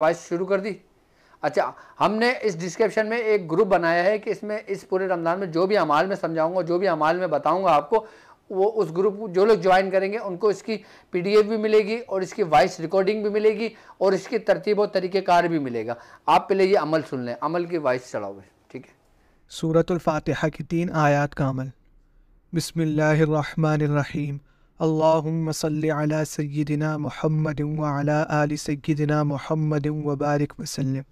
Voice शुरू कर दी। अच्छा, हमने इस डिस्क्रिप्शन में एक ग्रुप बनाया है कि इसमें इस पूरे रमज़ान में जो भी अमाल में समझाऊंगा, जो भी अमाल में बताऊंगा आपको, वो उस ग्रुप जो लोग ज्वाइन करेंगे उनको इसकी पीडीएफ भी मिलेगी और इसकी वॉइस रिकॉर्डिंग भी मिलेगी और इसकी तरतीब और तरीक़ेकार भी मिलेगा। आप पहले ये अमल सुन लें, अमल की वॉइस चढ़ाओ, ठीक है। सूरतुल फातिहा की 3 आयात का अमल। बिस्मिल्लाहिर्रहमानिर्रहीम। अल्लाहुम्मा सल्लि अला सय्यिदिना मुहम्मदिन व अला आलि सय्यिदिना मुहम्मदिन व बारिक वसल्लम।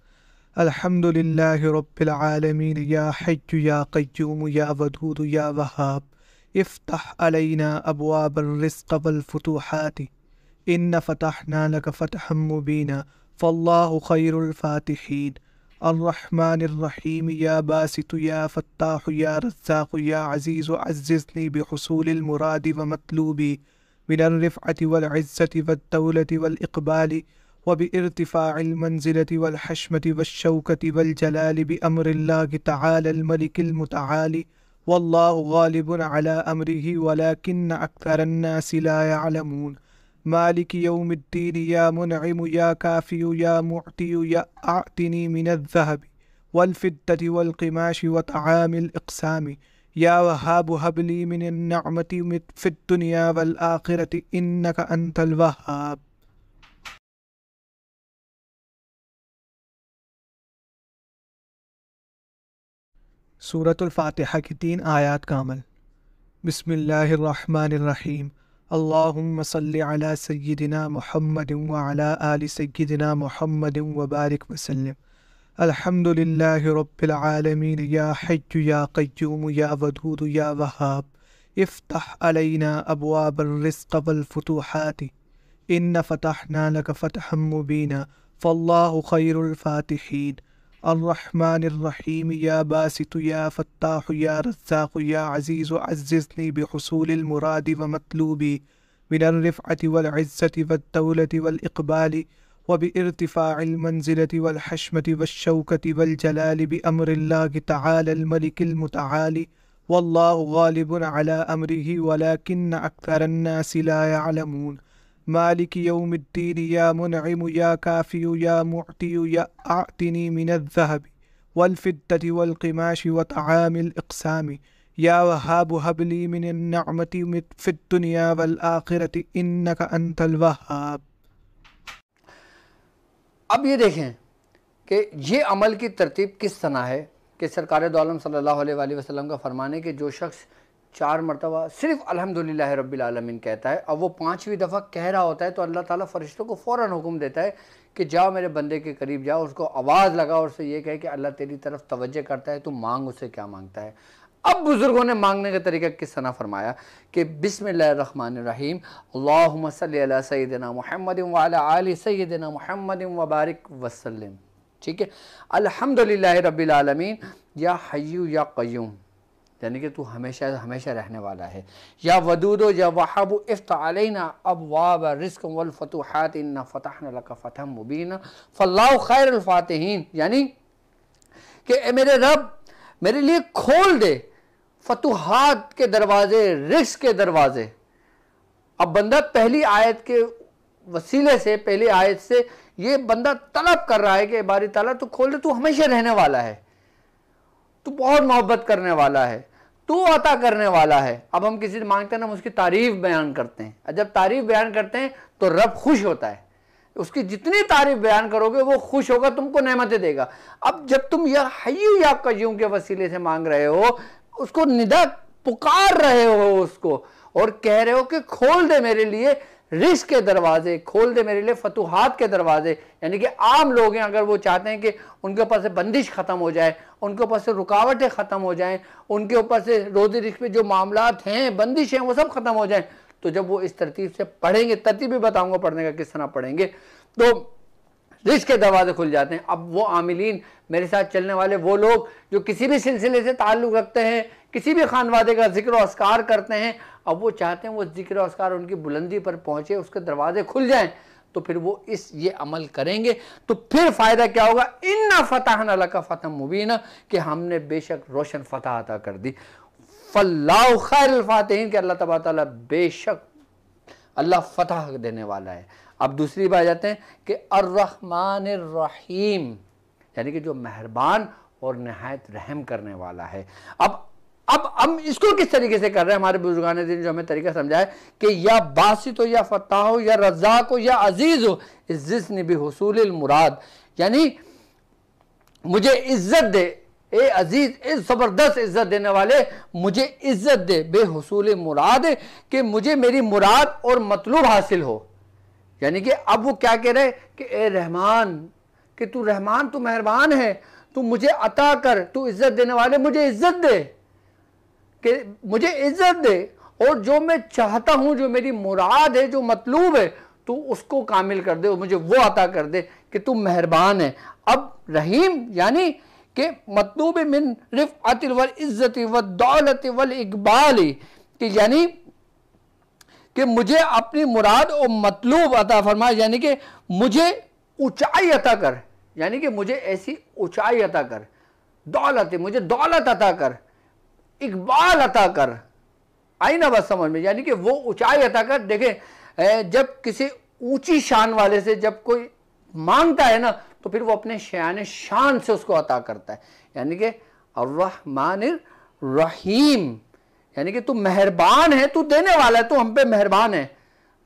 अल्हम्दुलिल्लाहि रब्बिल आलमीन या हय्यु या क़य्यूम या वदूद या वहाब इफ्तह अलैना अबवाबर रिज़्क़ वल फुतूहात इन्ना फ़तहना लक फ़तहम मुबीना फ़ल्लाहु खैरुल फ़ातिहीन। अर्रहमानिर्रहीम या बासितु या फ़त्ताहु या रज़्ज़ाक़ु या अज़ीज़ु अज़्ज़िज़नी बिहुसूलिल मुरादि व मतलूबी मिनर रिफ़अति वल इज़्ज़ति वद दौलति वल इक़बाली व बिइर्तिफ़ाइल मंज़िलति वल हश्मति वश्शौकति वल जलाली बिअम्रिल्लाहि तआलल मलिकिल मुतआली वल्लाहु गालिबुन अला अम्रिही वलाकिन्न अक्सरन्नासि ला यअलमून। मालिक यौमिद्दीन या मुनइम या काफ़ियु या मुअतियु या आतिनी मिनज़्ज़हबि वल फ़िद्दति वल क़िमाशि व तआमिल इक़सामि या वहाब हबली मिनन निअमति फ़िद्दुनिया वल आखिरति इन्नका अंतल वहाब। सूरतुल फातिहा की 3 आयात का अमल। बिस्मिल्लाहिर्रहमानिर्रहीम। अल्लाहुम्मा सल्लि अला सय्यिदिना मुहम्मदिन व अला आलि सय्यिदिना मुहम्मदिन व बारिक वसल्लम। अल्हम्दुलिल्लाहि रब्बिल आलमीन या हय्यु या क़य्यूम या वदूद या वहाब इफ्तह अलैना अबवाबर रिज़्क़ वल फुतूहात इन्ना फ़तहना लक फ़तहम मुबीना फ़ल्लाहु खैरुल फ़ातिहीन। अर्रहमानिर्रहीम या बासितु या फ़त्ताहु या रज़्ज़ाक़ु या अज़ीज़ु अज़्ज़िज़नी बिहुसूलिल मुरादि व मतलूबी मिनर रिफ़अति वल इज़्ज़ति वद दौलति वल इक़बाली व बिइर्तिफ़ाइल मंज़िलति वल हश्मति वश्शौकति वल जलाली बिअम्रिल्लाहि तआलल मलिकिल मुतआली वल्लाहु गालिबुन अला अम्रिही वलाकिन्न अक्सरन्नासि ला यअलमून। मालिक यौमिद्दीन या मुनइम या काफ़ियु या मुअतियु या आतिनी मिनज़्ज़हबि वल फ़िद्दति वल क़िमाशि व तआमिल इक़सामि या वहाब हबली मिनन निअमति फ़िद्दुनिया वल आखिरति इन्नका अंतल वहाब। अब ये देखें कि ये अमल की तरतीब किस तरह है कि सरकार दो आलम सल्लल्लाहु अलैहि वसल्लम का फरमान है कि जो शख्स 4 मरतबा सिर्फ अल्हम्दुलिल्लाह रब्बिल आलमीन कहता है, अब वो 5वीं दफ़ा कह रहा होता है तो अल्लाह ताला फ़रिश्तों को फ़ौरन हुक्म देता है कि जाओ मेरे बंदे के करीब जाओ, उसको आवाज़ लगाओ और उससे ये कहे कि अल्लाह तेरी तरफ तवज्जो करता है, तू मांग उससे क्या मांगता है। अब बुज़ुर्गों ने मांगने का तरीका किस तरह फरमाया कि बिस्मिल्लाहिर्रहमानिर्रहीम अल्लाहुम्मा सल्लि अला सय्यिदिना मुहम्मदिन व अला आलि सय्यिदिना मुहम्मदिन व बारिक वसल्लम। ठीक है। अल्हम्दुलिल्लाहि रब्बिल आलमीन या हय्यु या क़य्यूम, यानी कि तू हमेशा हमेशा रहने वाला है। या वदूदो या वहाबु इफ्तह अलैना अबवाब रिज़्क़ वल फतूहात इन्ना फ़तहना लक फ़तहम मुबीना फ़ल्लाहु खैरुल फ़ातिहीन, यानी कि मेरे रब मेरे लिए खोल दे फतूहात के दरवाजे, रिज़्क़ के दरवाजे। अब बंदा पहली आयत के वसीले से, पहली आयत से ये बंदा तलब कर रहा है कि बारी ताला तू खोल दे, तू हमेशा रहने वाला है, तू बहुत मोहब्बत करने वाला है, तू अता करने वाला है। अब हम किसी से मांगते हैं ना, हम उसकी तारीफ बयान करते हैं, और जब तारीफ बयान करते हैं तो रब खुश होता है। उसकी जितनी तारीफ बयान करोगे वो खुश होगा, तुमको नेमतें देगा। अब जब तुम या हय्यु या क़य्यूम के वसीले से मांग रहे हो, उसको निदा पुकार रहे हो उसको, और कह रहे हो कि खोल दे मेरे लिए रिज़्क़ के दरवाजे, खोल दे मेरे लिए फतूहात के दरवाजे। यानी कि आम लोग हैं, अगर वो चाहते हैं कि उनके ऊपर से बंदिश ख़त्म हो जाए, उनके ऊपर से रुकावटें ख़त्म हो जाएं, उनके ऊपर से रोज़ी रिज़्क़ पे जो मामलात हैं, बंदिश हैं, वो सब ख़त्म हो जाएं, तो जब वो इस तरतीब से पढ़ेंगे, तरतीब भी बताऊंगा पढ़ने का किस तरह पढ़ेंगे, तो रिज़्क़ के दरवाजे खुल जाते हैं। अब वो आमिलीन, मेरे साथ चलने वाले वो लोग जो किसी भी सिलसिले से ताल्लुक़ रखते हैं, किसी भी खानवादे का ज़िक्र व अस्कार करते हैं, अब वो चाहते हैं वो ज़िक्र व अस्कार उनकी बुलंदी पर पहुँचे, उसके दरवाजे खुल जाएं, तो फिर वो ये अमल करेंगे तो फिर फ़ायदा क्या होगा। इन्ना फ़तहना लक फ़तहम मुबीना, कि हमने बेशक रोशन फ़तह अता कर दी। फ़ल्लाहु खैरुल फ़ातिहीन, कि अल्लाह तबारक व तआला बेशक अल्लाह फ़तह देने वाला है, अब दूसरी बात जाते हैं कि अर्रहमानिर रहीम, यानी कि जो मेहरबान और नहायत रहम करने वाला है। अब हम इसको किस तरीके से कर रहे हैं? हमारे बुजुर्गान दिन जो हमें तरीका समझा है कि या बासित हो या फताह हो या रज़ाक हो या अजीज हो, इज़्ज़िस्नि बिहुसूलिल मुराद, यानी मुझे इज्जत दे ए अजीज, इस जबरदस्त इज्जत देने वाले, मुझे इज्जत दे बेहुसूल मुराद, कि मुझे मेरी मुराद और मतलूब हासिल हो। यानी कि अब वो क्या कह रहे कि ए रहमान, कि तू रहमान, तू मेहरबान है, तू मुझे अता कर, तू इज्जत देने वाले, मुझे इज्जत दे, कि मुझे इज्जत दे, और जो मैं चाहता हूं, जो मेरी मुराद है, जो मतलूब है, तू उसको कामिल कर दे, मुझे वो अता कर दे कि तू मेहरबान है। अब रहीम यानी कि मतलूब मिन रिफ़अतिल वल इज्जति व दौलति वल इकबाली, कि यानी कि मुझे अपनी मुराद और मतलूब अता फरमा, यानी कि मुझे ऊंचाई अता कर, यानी कि मुझे ऐसी ऊंचाई अता कर, दौलत, मुझे दौलत अता कर, इकबाल अता कर। आई ना बस समझ में? यानी कि वो ऊंचाई अता कर। देखें, जब किसी ऊंची शान वाले से जब कोई मांगता है ना, तो फिर वो अपने शान शान से उसको अता करता है। यानी कि अर्रहमानिर रहीम, यानी कि तू मेहरबान है, तू देने वाला है, तू हम पे मेहरबान है,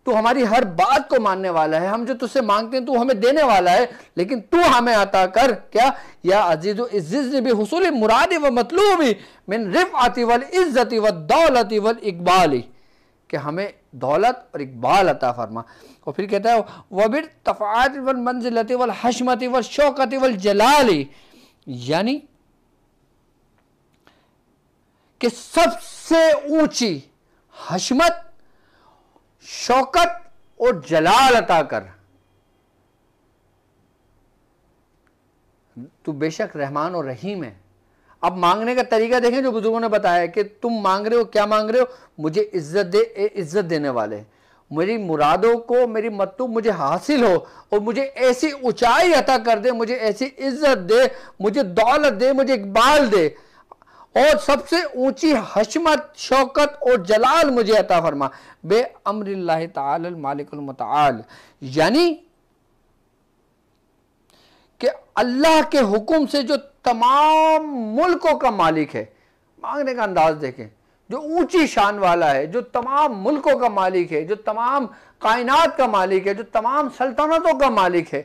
तू हमारी हर बात को मानने वाला है, हम जो तुझसे मांगते हैं तू हमें देने वाला है, लेकिन तू हमें अता कर क्या? या अजीज़ु इज़्ज़िज़्नि बिहुसूल मुराद व मतलूबी मिन रिफ़अति वल इज़्ज़ति व दौलति वल इकबाली, कि हमें दौलत और इकबाल अता फरमा। और फिर कहता है वबिर तफ़ाअत वल मंज़िलति वल हशमति वल शौकति वल जलाली, यानी कि सबसे ऊंची हशमत, शौकत और जलाल अता कर। तू बेशक रहमान और रहीम है। अब मांगने का तरीका देखें जो बुजुर्गों ने बताया कि तुम मांग रहे हो, क्या मांग रहे हो? मुझे इज्जत दे, इज्जत देने वाले, मेरी मुरादों को, मेरी मतलूब मुझे हासिल हो, और मुझे ऐसी ऊंचाई अता कर दे, मुझे ऐसी इज्जत दे, मुझे दौलत दे, मुझे इकबाल दे, और सबसे ऊंची हशमत, शौकत और जलाल मुझे अता फरमा। बे अम्रिल्लाहि ताला मालिकुल मुतआल, यानी कि अल्लाह के हुक्म से जो तमाम मुल्कों का मालिक है। मांगने का अंदाज देखें, जो ऊंची शान वाला है, जो तमाम मुल्कों का मालिक है, जो तमाम कायनात का मालिक है, जो तमाम सल्तनतों का मालिक है,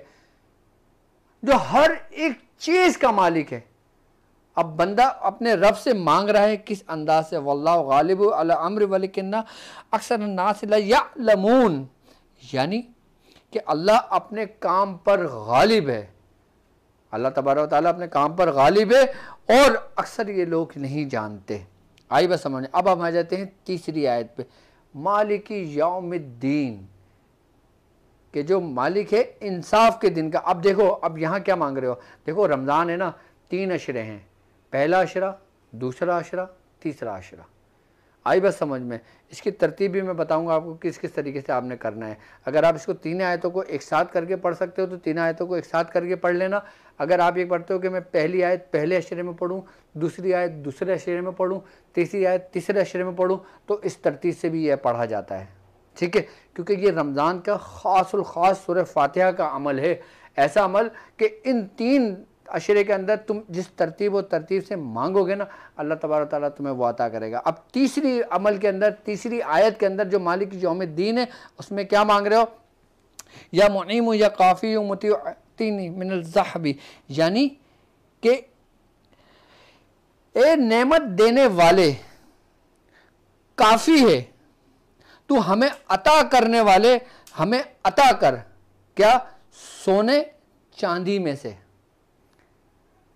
जो हर एक चीज का मालिक है। अब बंदा अपने रब से मांग रहा है किस अंदाज से? वल्लाहु गालिबु अला अम्रि वलिकिन्ना अक्सर अन्नास ला यअलमून, यानी कि अल्लाह अपने काम पर गालिब है, अल्लाह तबारक व तआला अपने काम पर गालिब है, और अक्सर ये लोग नहीं जानते। आई बस समझ। अब हम आ जाते हैं तीसरी आयत पे, मालिकी यौमिद्दीन, कि जो मालिक है इंसाफ के दिन का। अब देखो, अब यहाँ क्या मांग रहे हो? देखो रमज़ान है ना, 3 अशरे हैं, पहला अशरा, दूसरा अशरा, तीसरा अशरा। आई बस समझ में। इसकी तरतीब भी मैं बताऊंगा आपको किस किस तरीके से आपने करना है। अगर आप इसको 3 आयतों को एक साथ करके पढ़ सकते हो तो 3 आयतों को एक साथ करके पढ़ लेना। अगर आप ये पढ़ते हो कि मैं पहली आयत पहले अशरे में पढ़ूँ, दूसरी आयत दूसरे अशरे में पढ़ूँ, तीसरी आयत तीसरे अशरे में पढ़ूँ, तो इस तरतीब से भी यह पढ़ा जाता है। ठीक है, क्योंकि ये रमज़ान का ख़ासुल ख़ास सूरह फातिहा का अमल है। ऐसा अमल कि इन 3 अशरे के अंदर तुम जिस तरतीब और तरतीब से मांगोगे ना, अल्लाह तबारक तआला तुम्हें वो अता करेगा। अब तीसरी अमल के अंदर, तीसरी आयत के अंदर जो मालिक यौमिद्दीन है, उसमें क्या मांग रहे हो? या मुनीम या काफ़ी मुतीनी मिनल ज़हबी, यानी कि ए नेमत देने वाले, काफ़ी है, तू हमें अता करने वाले, हमें अता कर क्या? सोने चांदी में से।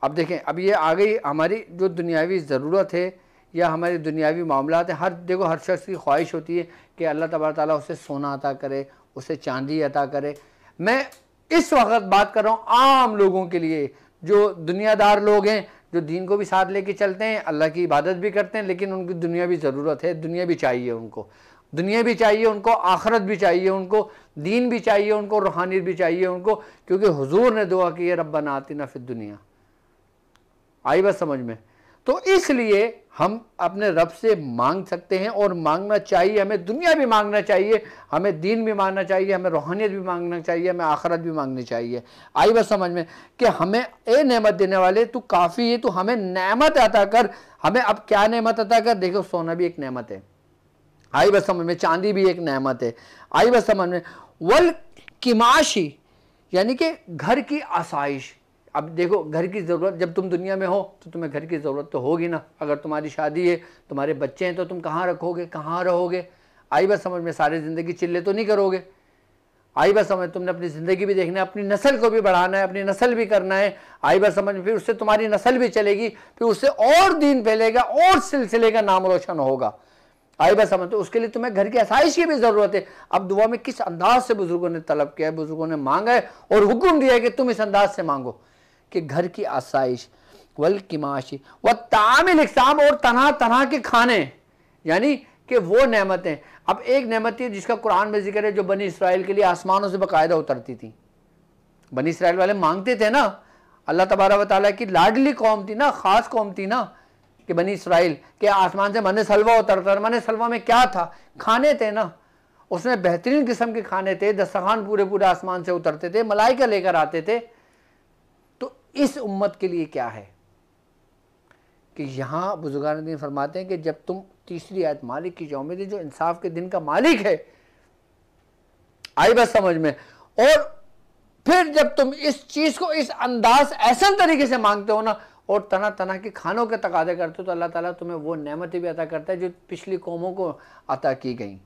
अब देखें, अब ये आ गई हमारी जो दुनियावी ज़रूरत है या हमारे दुनियावी मामलात हैं। देखो हर शख्स की ख्वाहिश होती है कि अल्लाह तबारक ताला उसे सोना अता करे, उसे चांदी अता करे। मैं इस वक्त बात कर रहा हूँ आम लोगों के लिए, जो दुनियादार लोग हैं, जो दीन को भी साथ लेके चलते हैं, अल्लाह की इबादत भी करते हैं, लेकिन उनकी दुनिया भी ज़रूरत है, दुनिया भी चाहिए उनको, दुनिया भी चाहिए उनको, आखरत भी चाहिए उनको, दीन भी चाहिए उनको, रूहानियत भी चाहिए उनको, क्योंकि हुजूर ने दुआ की है रब्बना आतिना फिद दुनिया। आई बात समझ में? तो इसलिए हम अपने रब से मांग सकते हैं और मांगना चाहिए, हमें दुनिया भी मांगना चाहिए, हमें दीन भी मांगना चाहिए, हमें रूहानियत भी मांगना चाहिए, हमें आखिरत भी मांगनी चाहिए। आई बस समझ में कि हमें ए नेमत देने वाले तू काफ़ी है, तू हमें नेमत अता कर। हमें अब क्या नेमत अता कर? देखो सोना भी एक नेमत है, आई बस समझ में, चांदी भी एक नेमत है, आई बस समझ में। वल किमाशी यानी कि घर की आसाइश। अब देखो घर की ज़रूरत, जब तुम दुनिया में हो तो तुम्हें घर की ज़रूरत तो होगी ना। अगर तुम्हारी शादी है, तुम्हारे बच्चे हैं, तो तुम कहाँ रखोगे, कहाँ रहोगे? आई बस समझ में, सारी ज़िंदगी चिल्ले तो नहीं करोगे। आई बस समझ, तुमने अपनी ज़िंदगी भी देखना है, अपनी नस्ल को भी बढ़ाना है, अपनी नस्ल भी करना है। आई बस समझ में, फिर उससे तुम्हारी नस्ल भी चलेगी, फिर उससे और दीन फैलेगा और सिलसिले का नाम रोशन होगा। आई बस समझ, तो उसके लिए तुम्हें घर की आसाइश की भी ज़रूरत है। अब दुआ में किस अंदाज से बुज़ुर्गों ने तलब किया है, बुज़ुर्गों ने मांगा है और हुक्म दिया है कि तुम इस अंदाज से मांगो कि घर की आसाइश, वल किमाशी व तामिल इकसाम, और तरह तरह के खाने, यानी कि वो नेमतें। अब एक नेमत थी जिसका कुरान में जिक्र है, जो बनी इसराइल के लिए आसमानों से बाकायदा उतरती थी। बनी इसराइल वाले मांगते थे ना, अल्लाह तबारक व तआला की लाडली कौम थी ना, ख़ास कौम थी ना कि बनी इसराइल के आसमान से मने सलवा उतरता। मने सलवा में क्या था? खाने थे ना, उसमें बेहतरीन किस्म के खाने थे, दस्तरखान पूरे पूरे आसमान से उतरते थे, मलाइका लेकर आते थे। तो इस उम्मत के लिए क्या है कि यहाँ बुजुर्गान दीन फरमाते हैं कि जब तुम तीसरी आयत, मालिक की जो उम्मीद है, जो इंसाफ के दिन का मालिक है, आई बस समझ में, और फिर जब तुम इस चीज को इस अंदाज ऐसा तरीके से मांगते हो ना, और तरह तरह के खानों के तकादे करते हो, तो अल्लाह ताला तुम्हें वो नेमतें भी अता करता है जो पिछली कौमों को अता की गई।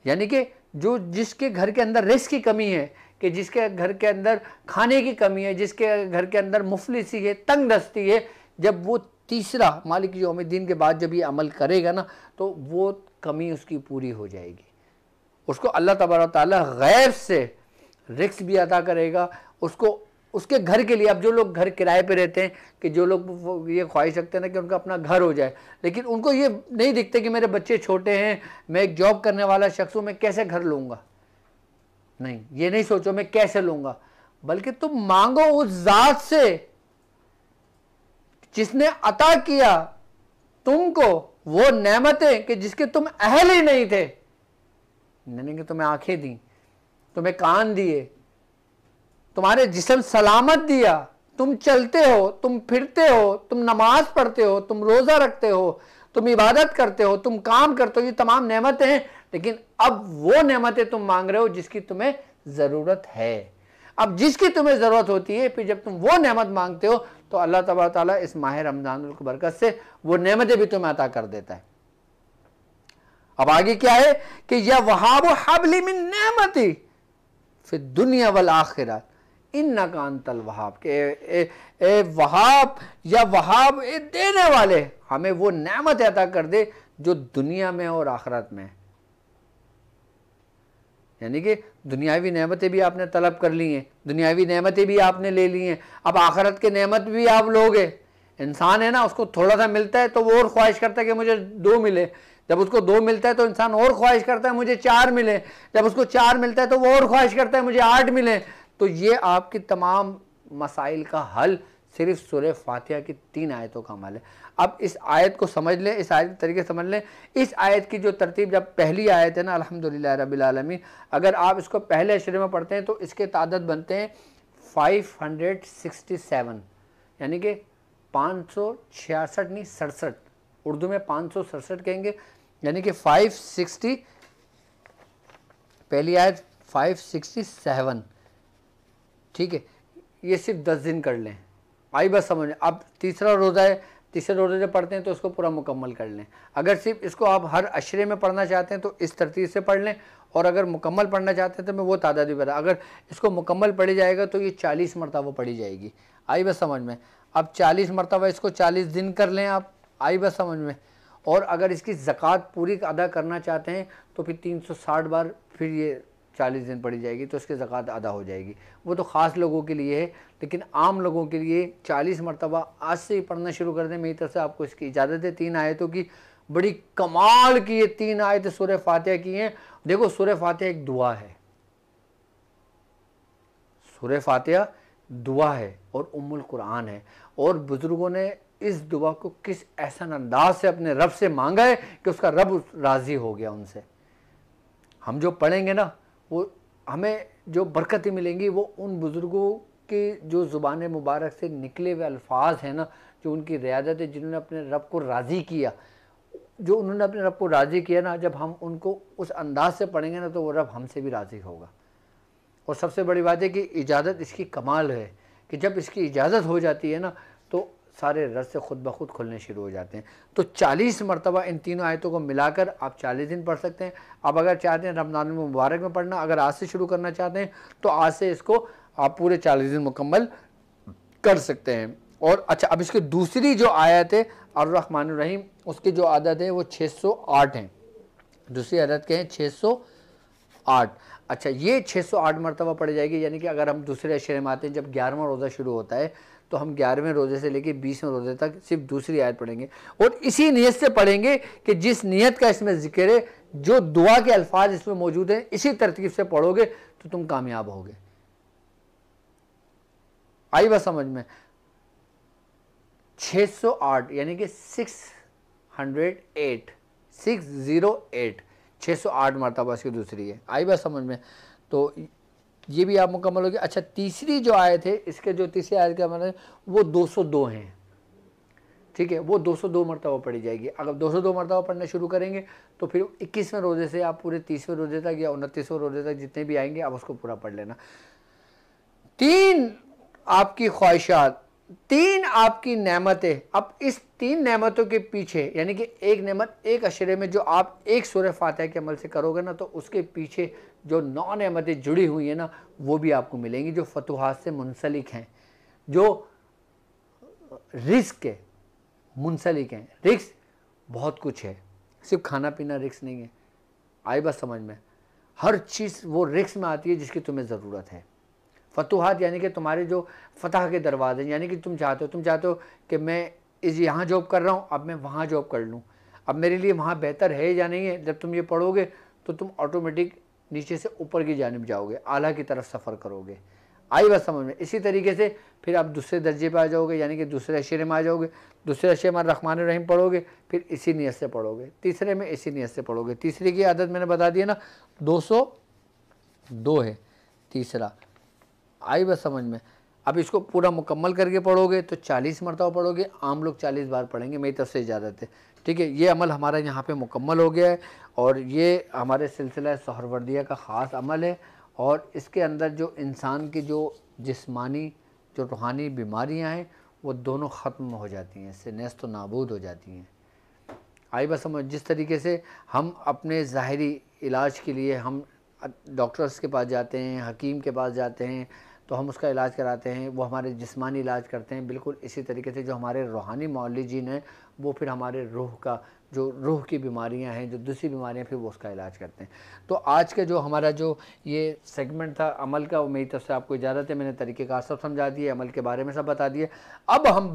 यानी कि जो जिसके घर के अंदर रिस्क की कमी है, कि जिसके घर के अंदर खाने की कमी है, जिसके घर के अंदर मुफलिसी है, तंग दस्ती है, जब वो तीसरा मालिक यौमिद्दीन के बाद जब ये अमल करेगा ना, तो वो कमी उसकी पूरी हो जाएगी। उसको अल्लाह तबारक तआला गैब से रिस्क भी अता करेगा, उसको उसके घर के लिए। अब जो लोग घर किराए पे रहते हैं, कि जो लोग ये ख्वाहिश रखते हैं ना कि उनका अपना घर हो जाए, लेकिन उनको ये नहीं दिखते कि मेरे बच्चे छोटे हैं, मैं एक जॉब करने वाला शख्स हूँ, मैं कैसे घर लूँगा। नहीं, ये नहीं सोचो मैं कैसे लूँगा, बल्कि तुम मांगो उस ज़ात से जिसने अता किया तुमको वो नेमतें कि जिसके तुम अहल ही नहीं थे। यानी कि तुम्हें आंखें दी, तुम्हें कान दिए, तुम्हारे जिस्म सलामत दिया, तुम चलते हो, तुम फिरते हो, तुम नमाज पढ़ते हो, तुम रोज़ा रखते हो, तुम इबादत करते हो, तुम काम करते हो, ये तमाम नेमतें हैं। लेकिन अब वो नेमतें तुम मांग रहे हो जिसकी तुम्हें ज़रूरत है। अब जिसकी तुम्हें ज़रूरत होती है, फिर जब तुम वो नेमत मांगते हो तो अल्लाह तबारक तआला इस माह रमज़ान की बरकत से वो नेमतें भी तुम्हें अता कर देता है। अब आगे क्या है कि या वहाब हबली मिन नेमती फिर दुनिया वल आखिरत इन्नका अंतल वहाब, के वहाब या वहाब देने वाले, हमें वो नेमत अता कर दे जो दुनिया में और आखिरत में। यानी कि दुनियावी नेमतें भी आपने तलब कर ली हैं, दुनियावी नेमतें भी आपने ले ली हैं, अब आखिरत के नेमत भी आप लोगे। इंसान है ना, उसको थोड़ा सा मिलता है तो वो और ख्वाहिश करता है कि मुझे 2 मिले, जब उसको 2 मिलता है तो इंसान और ख्वाहिश करता है मुझे 4 मिले, जब उसको 4 मिलता है तो वो और ख्वाहिश करता है मुझे 8 मिले। तो ये आपकी तमाम मसाइल का हल सिर्फ सूरह फातिहा की 3 आयतों का अमल है। अब इस आयत को समझ लें, इस आयत के तरीके समझ लें। इस आयत की जो तरतीब, जब पहली आयत है ना अल्हम्दुलिल्लाह रब्बिल आलमीन, अगर आप इसको पहले अशरे में पढ़ते हैं तो इसके तादाद बनते हैं 567, यानी कि 566 नहीं 67, उर्दू में 567 कहेंगे, यानी कि 560, पहली आयत 567, ठीक है। ये सिर्फ 10 दिन कर लें, आई बस समझ। अब तीसरा रोज़ा है, तीसरे रोज़े जब पढ़ते हैं तो उसको पूरा मुकम्मल कर लें। अगर सिर्फ इसको आप हर अशरे में पढ़ना चाहते हैं तो इस तरतीब से पढ़ लें, और अगर मुकम्मल पढ़ना चाहते हैं तो मैं वो तादाद भी बता। अगर इसको मुकम्मल पढ़ी जाएगा तो ये 40 मरतबा पढ़ी जाएगी, आई बस समझ में। अब 40 मरतबा इसको 40 दिन कर लें आप, आई बस समझ में। और अगर इसकी ज़कात पूरी अदा करना चाहते हैं तो फिर 360 बार फिर ये 40 दिन पड़ी जाएगी, तो इसकी ज़कात अदा हो जाएगी। वो तो ख़ास लोगों के लिए है, लेकिन आम लोगों के लिए 40 मरतबा आज से ही पढ़ना शुरू कर दें। मेरी तरफ से आपको इसकी इजाज़त है। 3 आयतों की बड़ी कमाल की ये 3 आयतें सूरह फातिहा की हैं। देखो सूरह फातिहा एक दुआ है, सूरह फातिहा दुआ है और उम्मुल कुरान है। और बुज़ुर्गों ने इस दुआ को किस ऐसा अंदाज से अपने रब से मांगा है कि उसका रब राज़ी हो गया उनसे। हम जो पढ़ेंगे ना, वो हमें जो बरकतें मिलेंगी वो उन बुज़ुर्गों के जो ज़ुबान मुबारक से निकले हुए अल्फाज हैं ना, जो उनकी रियादत है, जिन्होंने अपने रब को राज़ी किया, जो उन्होंने अपने रब को राज़ी किया ना, जब हम उनको उस अंदाज से पढ़ेंगे ना तो वो रब हमसे भी राज़ी होगा। और सबसे बड़ी बात है कि इजाज़त इसकी कमाल है कि जब इसकी इजाज़त हो जाती है ना तो सारे रस्ते खुद ब खुद खुलने शुरू हो जाते हैं। तो 40 मरतबा इन तीनों आयतों को मिलाकर आप 40 दिन पढ़ सकते हैं। अब अगर चाहते हैं रमज़ान मुबारक में पढ़ना, अगर आज से शुरू करना चाहते हैं तो आज से इसको आप पूरे 40 दिन मुकम्मल कर सकते हैं। और अच्छा, अब इसकी दूसरी जो आयत है अर्रहमानुर रहीम, उसकी जो आदत है वो 608 है। दूसरी आदत के हैं 608। अच्छा, ये 608 मरतबा पढ़ जाएगी, यानी कि अगर हम दूसरे अशरे में आते हैं, जब 11वां रोज़ा शुरू होता है तो हम 11वें रोज़े से लेकर 20वें रोज़े तक सिर्फ दूसरी आयत पढ़ेंगे और इसी नीयत से पढ़ेंगे कि जिस नीयत का इसमें जिक्र है, जो दुआ के अल्फाज इसमें मौजूद हैं, इसी तरतीब से पढ़ोगे तो तुम कामयाब होगे। आई बात समझ में? 608 यानी कि 608 608 मरतबा इसकी दूसरी है। आई बात समझ में? तो ये भी आप मुकम्मल हो गया। अच्छा, तीसरी जो आयत है, इसके जो तीसरी आयत का मतलब वो 202 हैं, ठीक है, वो 202 मरतबा पढ़ी जाएगी। अगर 202 मरतबा पढ़ना शुरू करेंगे तो फिर 21वें रोज़े से आप पूरे 30वें रोज़े तक या 29वें रोज़े तक जितने भी आएंगे आप उसको पूरा पढ़ लेना। 3 आपकी ख्वाहिशात, 3 आपकी नेमतें। अब इस 3 नेमतों के पीछे, यानी कि एक नेमत एक अशरे में जो आप एक सूरह फातिहा के अमल से करोगे ना, तो उसके पीछे जो 9 नेमतें जुड़ी हुई हैं ना, वो भी आपको मिलेंगी, जो फतुहात से मुंसलिक हैं, जो रिस्क के मुंसलिक हैं। रिस्क बहुत कुछ है, सिर्फ खाना पीना रिस्क नहीं है। आई बात समझ में? हर चीज़ वो रिस्क में आती है जिसकी तुम्हें ज़रूरत है। फतुहात यानी कि तुम्हारे जो फतह के दरवाजे, यानी कि तुम चाहते हो कि मैं यहाँ जॉब कर रहा हूँ, अब मैं वहाँ जॉब कर लूँ, अब मेरे लिए वहाँ बेहतर है या नहीं है। जब तुम ये पढ़ोगे तो तुम ऑटोमेटिक नीचे से ऊपर की जानिब जाओगे, आला की तरफ सफ़र करोगे। आई बात समझ में? इसी तरीके से फिर आप दूसरे दर्जे पर आ जाओगे, यानी कि दूसरे अशरे में आ जाओगे। दूसरे अशरे में रहमान रहीम पढ़ोगे, फिर इसी नीयत से पढ़ोगे। तीसरे में इसी नीयत से पढ़ोगे। तीसरे की आदत मैंने बता दी है ना, 202 है तीसरा। आई बात समझ में? अब इसको पूरा मुकम्मल करके पढ़ोगे तो 40 मरतबा पढ़ोगे। आम लोग 40 बार पढ़ेंगे, मेरी तरफ से इजाज़त है, ठीक है। ये अमल हमारा यहाँ पे मुकम्मल हो गया है और ये हमारे सिलसिला सहरवर्दिया का ख़ास अमल है। और इसके अंदर जो इंसान की जो जिस्मानी जो रूहानी बीमारियाँ हैं वो दोनों ख़त्म हो जाती हैं, इससे नेस्त व नाबूद हो जाती हैं। आई बात समझ? जिस तरीके से हम अपने ज़ाहिरी इलाज के लिए हम डॉक्टर्स के पास जाते हैं, हकीम के पास जाते हैं, तो हम उसका इलाज कराते हैं, वो हमारे जिस्मानी इलाज करते हैं। बिल्कुल इसी तरीके से जो हमारे रूहानी मौलिजीन हैं वो फिर हमारे रूह का जो रूह की बीमारियां हैं, जो दूसरी बीमारियां, फिर वो उसका इलाज करते हैं। तो आज का जो हमारा जो ये सेगमेंट था अमल का, वो मेरी तरफ से आपको इजाज़त है। मैंने तरीक़ेकार सब समझा दिए, अमल के बारे में सब बता दिए। अब हम